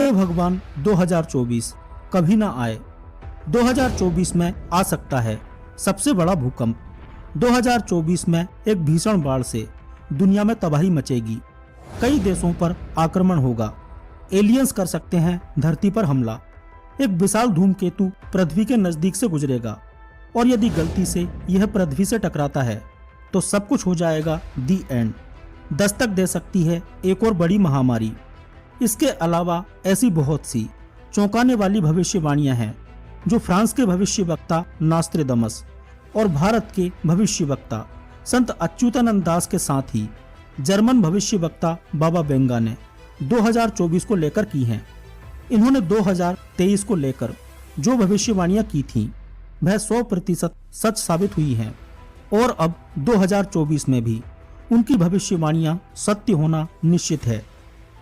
हे भगवान 2024 कभी ना आए। 2024 में आ सकता है सबसे बड़ा भूकंप। 2024 में एक भीषण बाढ़ से दुनिया में तबाही मचेगी। कई देशों पर आक्रमण होगा। एलियंस कर सकते हैं धरती पर हमला। एक विशाल धूमकेतु पृथ्वी के नजदीक से गुजरेगा और यदि गलती से यह पृथ्वी से टकराता है तो सब कुछ हो जाएगा दी एंड। दस्तक दे सकती है एक और बड़ी महामारी। इसके अलावा ऐसी बहुत सी चौंकाने वाली भविष्यवाणियां हैं जो फ्रांस के भविष्यवक्ता नास्ट्रेडमस और भारत के भविष्यवक्ता संत अच्युतानंद दास के साथ ही जर्मन भविष्यवक्ता बाबा बेंगा ने 2024 को लेकर की हैं। इन्होंने 2023 को लेकर जो भविष्यवाणियां की थीं वह 100% सच साबित हुई हैं और अब 2024 में भी उनकी भविष्यवाणियां सत्य होना निश्चित है।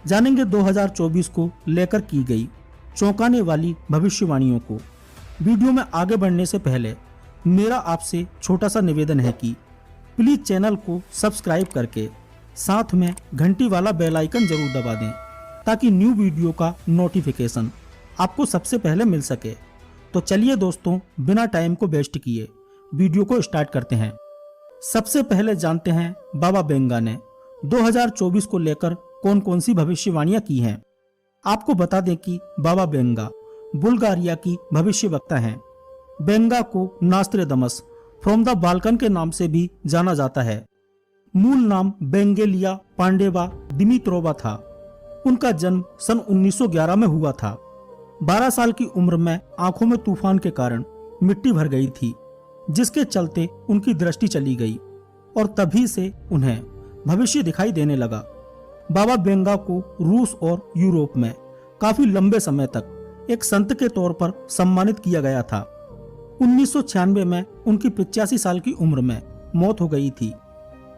जानेंगे 2024 को लेकर की गई चौंकाने वाली भविष्यवाणियों को। वीडियो में आगे बढ़ने से पहले मेरा आपसे छोटा सा निवेदन है कि प्लीज चैनल को सब्सक्राइब करके साथ में घंटी वाला बेल आइकन जरूर दबा दें ताकि न्यू वीडियो का नोटिफिकेशन आपको सबसे पहले मिल सके। तो चलिए दोस्तों, बिना टाइम को वेस्ट किए वीडियो को स्टार्ट करते हैं। सबसे पहले जानते हैं बाबा बेंगा ने 2024 को लेकर कौन कौन सी भविष्यवाणियां की हैं। आपको बता दें कि बाबा बेंगा बुल्गारिया की भविष्यवक्ता हैं। बेंगा को नास्ट्रेडमस फ्रॉम द बाल्कन के नाम से भी जाना जाता है। मूल नाम बेंगेलिया पांडेवा दिमित्रोवा था। उनका जन्म सन 1911 में हुआ था। 12 साल की उम्र में आंखों में तूफान के कारण मिट्टी भर गई थी, जिसके चलते उनकी दृष्टि चली गई और तभी से उन्हें भविष्य दिखाई देने लगा। बाबा बेंगा को रूस और यूरोप में काफी लंबे समय तक एक संत के तौर पर सम्मानित किया गया था। 1996 में उनकी 85 साल की उम्र में मौत हो गई थी।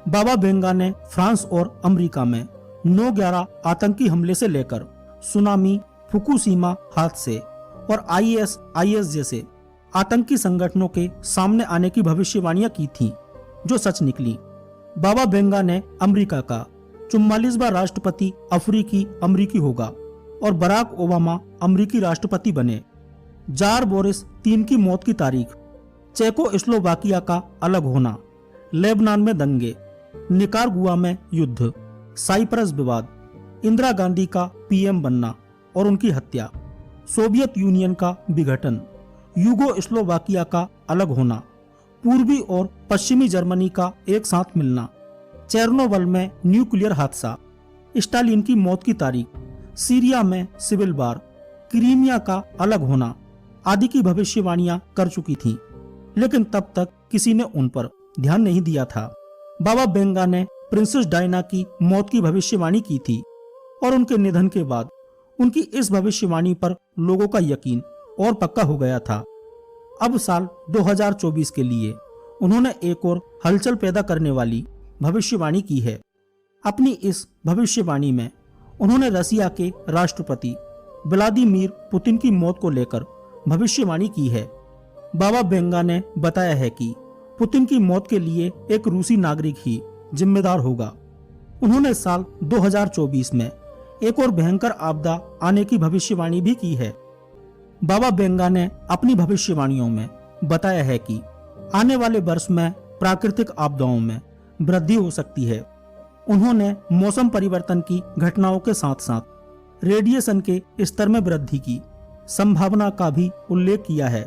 बाबा बेंगा ने फ्रांस और अमेरिका में 9/11 आतंकी हमले से लेकर सुनामी, फुकुशिमा हादसे और IS जैसे आतंकी संगठनों के सामने आने की भविष्यवाणियां की थीं, जो सच निकली। बाबा बेंगा ने अमेरिका का 44वां राष्ट्रपति अफ्रीकी अमेरिकी होगा और बराक ओबामा अमेरिकी राष्ट्रपति बने। जार बोरिस 3 की मौत की तारीख, चेकोस्लोवाकिया का अलग होना, लेबनान में दंगे, निकारागुआ में युद्ध, साइप्रस विवाद, इंदिरा गांधी का PM बनना और उनकी हत्या, सोवियत यूनियन का विघटन, युगोस्लोवाकिया का अलग होना, पूर्वी और पश्चिमी जर्मनी का एक साथ मिलना, चेरनोबिल में न्यूक्लियर हादसा, स्टालिन की मौत की तारीख, सीरिया में सिविल वार, क्रीमिया का अलग होना आदि की भविष्यवाणियां कर चुकी थीं, लेकिन तब तक किसी ने उन पर ध्यान नहीं दिया था। बाबा बेंगा ने प्रिंसेस डायना की मौत की भविष्यवाणी की थी और उनके निधन के बाद उनकी इस भविष्यवाणी पर लोगों का यकीन और पक्का हो गया था। अब साल 2024 के लिए उन्होंने एक और हलचल पैदा करने वाली भविष्यवाणी की है। अपनी इस भविष्यवाणी में उन्होंने रसिया के राष्ट्रपति व्लादिमीर पुतिन की मौत को लेकर भविष्यवाणी की है। बाबा बेंगा ने बताया है कि पुतिन की मौत के लिए एक रूसी नागरिक ही जिम्मेदार होगा। उन्होंने साल 2024 में एक और भयंकर आपदा आने की भविष्यवाणी भी की है। बाबा बेंगा ने अपनी भविष्यवाणियों में बताया है कि आने वाले वर्ष में प्राकृतिक आपदाओं में वृद्धि हो सकती है। उन्होंने मौसम परिवर्तन की घटनाओं के साथ साथ रेडिएशन के स्तर में वृद्धि की संभावना का भी उल्लेख किया है।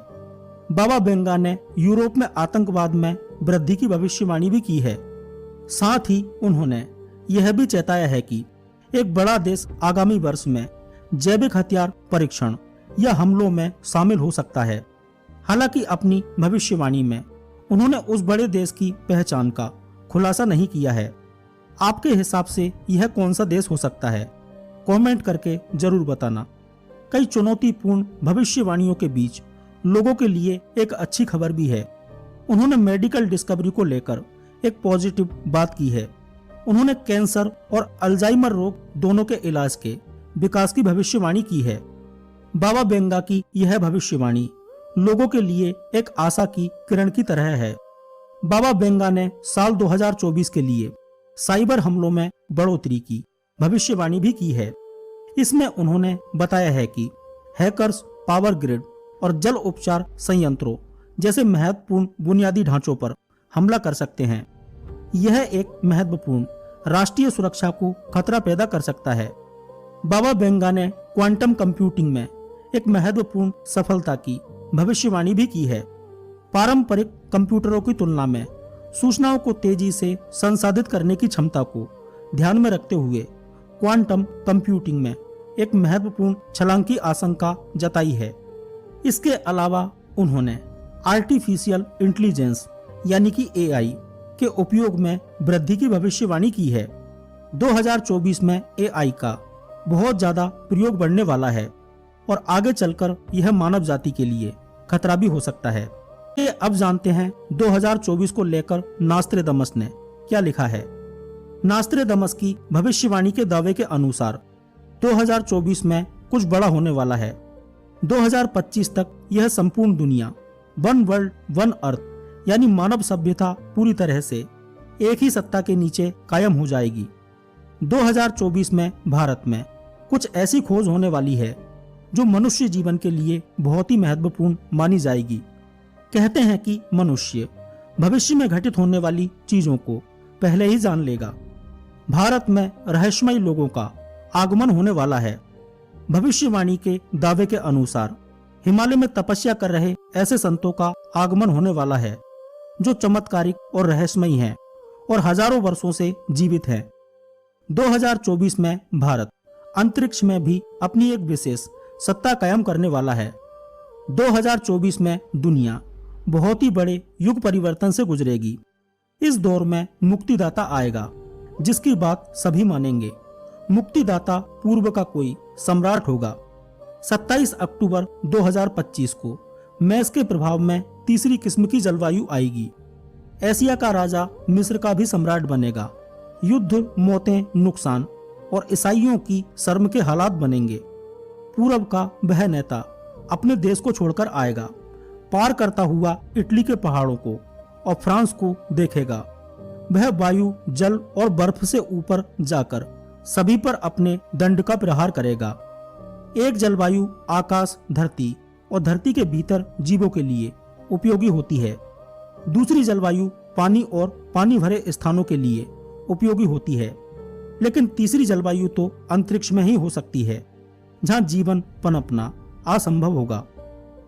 बाबा बेंगा ने यूरोप में आतंकवाद में वृद्धि की भविष्यवाणी भी की है। साथ ही उन्होंने यह भी चेताया है कि एक बड़ा देश आगामी वर्ष में जैविक हथियार परीक्षण या हमलों में शामिल हो सकता है। हालांकि अपनी भविष्यवाणी में उन्होंने उस बड़े देश की पहचान का खुलासा नहीं किया है। आपके हिसाब से यह कौन सा देश हो सकता है? कमेंट करके जरूर बताना। कई चुनौतीपूर्ण भविष्यवाणियों के बीच लोगों के लिए एक अच्छी खबर भी है। उन्होंने मेडिकल डिस्कवरी को लेकर एक पॉजिटिव बात की है। उन्होंने कैंसर और अल्जाइमर रोग दोनों के इलाज के विकास की भविष्यवाणी की है। बाबा बेंगा की यह भविष्यवाणी लोगों के लिए एक आशा की किरण की तरह है। बाबा बेंगा ने साल 2024 के लिए साइबर हमलों में बढ़ोतरी की भविष्यवाणी भी की है। इसमें उन्होंने बताया है कि हैकर्स पावर ग्रिड और जल उपचार संयंत्रों जैसे महत्वपूर्ण बुनियादी ढांचों पर हमला कर सकते हैं। यह एक महत्वपूर्ण राष्ट्रीय सुरक्षा को खतरा पैदा कर सकता है। बाबा बेंगा ने क्वांटम कंप्यूटिंग में एक महत्वपूर्ण सफलता की भविष्यवाणी भी की है। पारंपरिक कंप्यूटरों की तुलना में सूचनाओं को तेजी से संसाधित करने की क्षमता को ध्यान में रखते हुए क्वांटम कंप्यूटिंग में एक महत्वपूर्ण छलांग की आशंका जताई है। इसके अलावा उन्होंने आर्टिफिशियल इंटेलिजेंस यानी कि एआई के उपयोग में वृद्धि की भविष्यवाणी की है। 2024 में एआई का बहुत ज्यादा प्रयोग बढ़ने वाला है और आगे चलकर यह मानव जाति के लिए खतरा भी हो सकता है। ये अब जानते हैं 2024 को लेकर नास्ट्रेडमस ने क्या लिखा है। नास्ट्रेडमस की भविष्यवाणी के दावे के अनुसार 2024 में कुछ बड़ा होने वाला है। 2025 तक यह संपूर्ण दुनिया वन वर्ल्ड वन अर्थ यानी मानव सभ्यता पूरी तरह से एक ही सत्ता के नीचे कायम हो जाएगी। 2024 में भारत में कुछ ऐसी खोज होने वाली है जो मनुष्य जीवन के लिए बहुत ही महत्वपूर्ण मानी जाएगी। कहते हैं कि मनुष्य भविष्य में घटित होने वाली चीजों को पहले ही जान लेगा। भारत में रहस्यमयी लोगों का आगमन होने वाला है। भविष्यवाणी के दावे के अनुसार हिमालय में तपस्या कर रहे ऐसे संतों का आगमन होने वाला है जो चमत्कारिक और रहस्यमयी हैं और हजारों वर्षों से जीवित हैं। 2024 में भारत अंतरिक्ष में भी अपनी एक विशेष सत्ता कायम करने वाला है। 2024 में दुनिया बहुत ही बड़े युग परिवर्तन से गुजरेगी। इस दौर में मुक्तिदाता आएगा जिसकी बात सभी मानेंगे। मुक्तिदाता पूर्व का कोई सम्राट होगा। 27 अक्टूबर 2025 को मैस के प्रभाव में तीसरी किस्म की जलवायु आएगी। एशिया का राजा मिस्र का भी सम्राट बनेगा। युद्ध, मौतें, नुकसान और ईसाइयों की शर्म के हालात बनेंगे। पूरब का वह नेता अपने देश को छोड़कर आएगा, पार करता हुआ इटली के पहाड़ों को और फ्रांस को देखेगा। वह वायु, जल और बर्फ से ऊपर जाकर सभी पर अपने दंड का प्रहार करेगा। एक जलवायु आकाश, धरती और धरती के भीतर जीवों के लिए उपयोगी होती है। दूसरी जलवायु पानी और पानी भरे स्थानों के लिए उपयोगी होती है। लेकिन तीसरी जलवायु तो अंतरिक्ष में ही हो सकती है जहां जीवन पनपना असंभव होगा।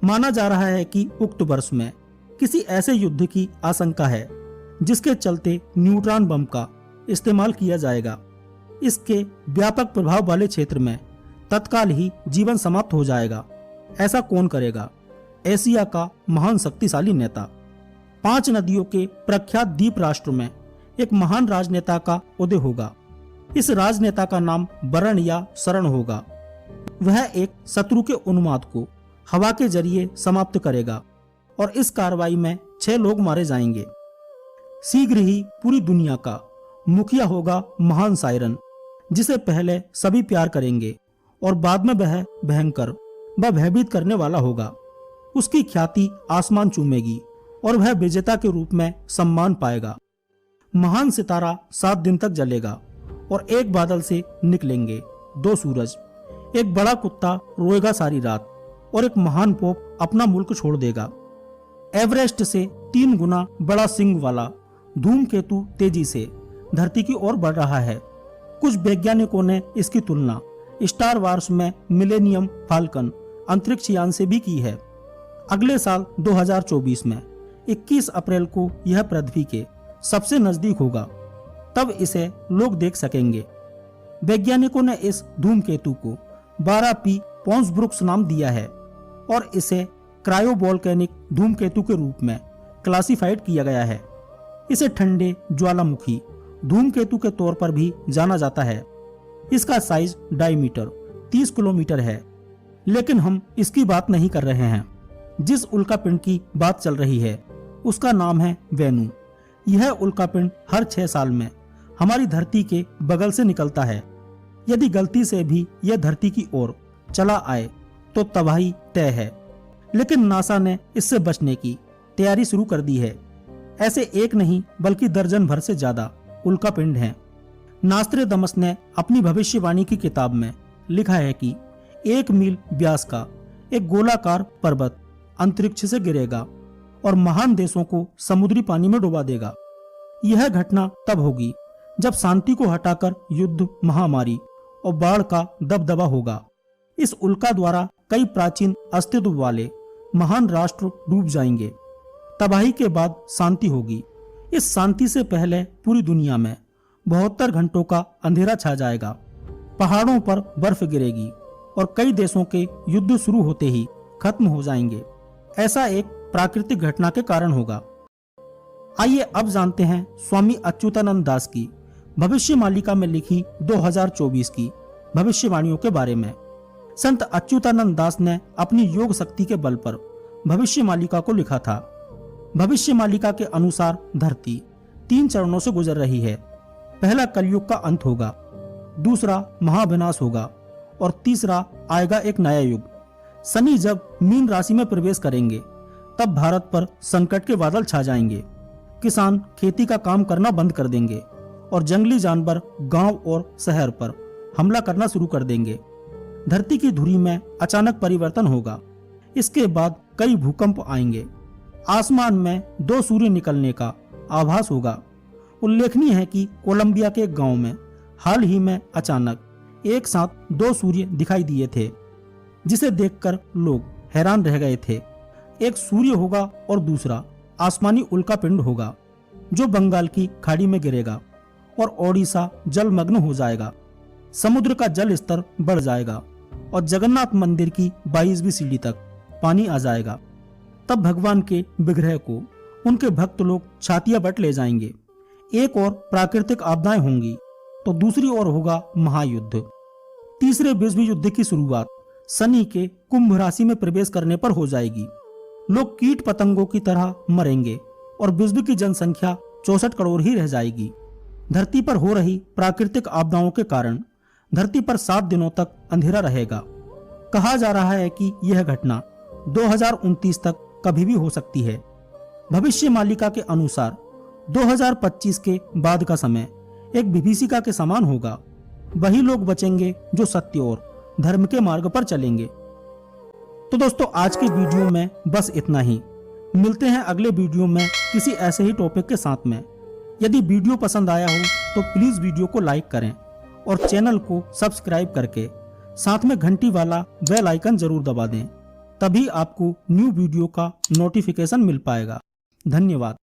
माना जा रहा है कि उक्त वर्ष में किसी ऐसे युद्ध की आशंका है जिसके चलते न्यूट्रॉन बम का इस्तेमाल किया जाएगा। इसके व्यापक प्रभाव वाले क्षेत्र में तत्काल ही जीवन समाप्त हो जाएगा। ऐसा कौन करेगा? एशिया का महान शक्तिशाली नेता। 5 नदियों के प्रख्यात द्वीप राष्ट्र में एक महान राजनेता का उदय होगा। इस राजनेता का नाम वरण या शरण होगा। वह एक शत्रु के उन्माद को हवा के जरिए समाप्त करेगा और इस कार्रवाई में 6 लोग मारे जाएंगे। शीघ्र ही पूरी दुनिया का मुखिया होगा महान सायरन, जिसे पहले सभी प्यार करेंगे और बाद में वह भयंकर व भयभीत करने वाला होगा। उसकी ख्याति आसमान चूमेगी और वह विजेता के रूप में सम्मान पाएगा। महान सितारा 7 दिन तक जलेगा और एक बादल से निकलेंगे 2 सूरज। एक बड़ा कुत्ता रोएगा सारी रात और एक महान पोप अपना मुल्क छोड़ देगा। एवरेस्ट से 3 गुना बड़ा सिंग वाला धूमकेतु तेजी से धरती की ओर बढ़ रहा है। कुछ वैज्ञानिकों ने इसकी तुलना स्टार वार्स में मिलेनियम फाल्कन अंतरिक्ष यान से भी की है। अगले साल 2024 में 21 अप्रैल को यह पृथ्वी के सबसे नजदीक होगा। तब इसे लोग देख सकेंगे। वैज्ञानिकों ने इस धूमकेतु को 12P पोन्सब्रुक्स नाम दिया है और इसे क्रायोवोल्केनिक धूमकेतु के रूप में क्लासिफाइड किया गया है। इसे ठंडे ज्वालामुखी धूमकेतु के तौर पर भी जाना जाता है। इसका साइज डायमीटर 30 किलोमीटर है। लेकिन हम इसकी बात नहीं कर रहे हैं। जिस उल्कापिंड की बात चल रही है उसका नाम है वेनू। यह उल्कापिंड हर 6 साल में हमारी धरती के बगल से निकलता है। यदि गलती से भी यह धरती की ओर चला आए तो तबाही तय है। लेकिन नासा ने इससे बचने की तैयारी शुरू कर दी है। ऐसे एक नहीं बल्कि दर्जन भर से ज्यादा उल्कापिंड हैं। नास्ट्रेडमस ने अपनी भविष्यवाणी की किताब में लिखा है कि 1 मील व्यास का एक गोलाकार पर्वत अंतरिक्ष से गिरेगा और महान देशों को समुद्री पानी में डुबा देगा। यह घटना तब होगी जब शांति को हटाकर युद्ध, महामारी और बाढ़ का दबदबा होगा। इस उल्का द्वारा कई प्राचीन अस्तित्व वाले महान राष्ट्र डूब जाएंगे। तबाही के बाद शांति होगी। इस शांति से पहले पूरी दुनिया में 72 घंटों का अंधेरा छा जाएगा। पहाड़ों पर बर्फ गिरेगी और कई देशों के युद्ध शुरू होते ही खत्म हो जाएंगे। ऐसा एक प्राकृतिक घटना के कारण होगा। आइए अब जानते हैं स्वामी अच्युतानंद दास की भविष्यमालिका में लिखी 2024 की भविष्यवाणियों के बारे में। संत अच्युतानंद दास ने अपनी योग शक्ति के बल पर भविष्यमालिका को लिखा था। भविष्यमालिका के अनुसार धरती 3 चरणों से गुजर रही है। पहला कलयुग का अंत होगा, दूसरा महाविनाश होगा और तीसरा आएगा एक नया युग। शनि जब मीन राशि में प्रवेश करेंगे तब भारत पर संकट के बादल छा जाएंगे। किसान खेती का काम करना बंद कर देंगे और जंगली जानवर गांव और शहर पर हमला करना शुरू कर देंगे। धरती की धुरी में अचानक परिवर्तन होगा। इसके बाद कई भूकंप आएंगे। आसमान में 2 सूर्य निकलने का आभास होगा। उल्लेखनीय है कि कोलंबिया के गांव में हाल ही में अचानक एक साथ 2 सूर्य दिखाई दिए थे, जिसे देखकर लोग हैरान रह गए थे। एक सूर्य होगा और दूसरा आसमानी उल्का पिंड होगा जो बंगाल की खाड़ी में गिरेगा और ओडिशा जलमग्न हो जाएगा। समुद्र का जल स्तर बढ़ जाएगा और जगन्नाथ मंदिर की 22वीं सीढ़ी तक पानी आ जाएगा। तब भगवान के विग्रह को उनके भक्त लोग छातियां बट ले जाएंगे। एक और प्राकृतिक आपदाएं होंगी तो दूसरी ओर होगा महायुद्ध। तीसरे विश्व युद्ध की शुरुआत शनि के कुंभ राशि में प्रवेश करने पर हो जाएगी। लोग कीट पतंगों की तरह मरेंगे और विश्व की जनसंख्या 64 करोड़ ही रह जाएगी। धरती पर हो रही प्राकृतिक आपदाओं के कारण धरती पर 7 दिनों तक अंधेरा रहेगा। कहा जा रहा है कि यह घटना 2029 तक कभी भी हो सकती है। भविष्यमालिका के अनुसार 2025 के बाद का समय एक विभीषिका के समान होगा। वही लोग बचेंगे जो सत्य और धर्म के मार्ग पर चलेंगे। तो दोस्तों, आज के वीडियो में बस इतना ही। मिलते हैं अगले वीडियो में किसी ऐसे ही टॉपिक के साथ में। यदि वीडियो पसंद आया हो तो प्लीज वीडियो को लाइक करें और चैनल को सब्सक्राइब करके साथ में घंटी वाला बेल आइकन जरूर दबा दें। तभी आपको न्यू वीडियो का नोटिफिकेशन मिल पाएगा। धन्यवाद।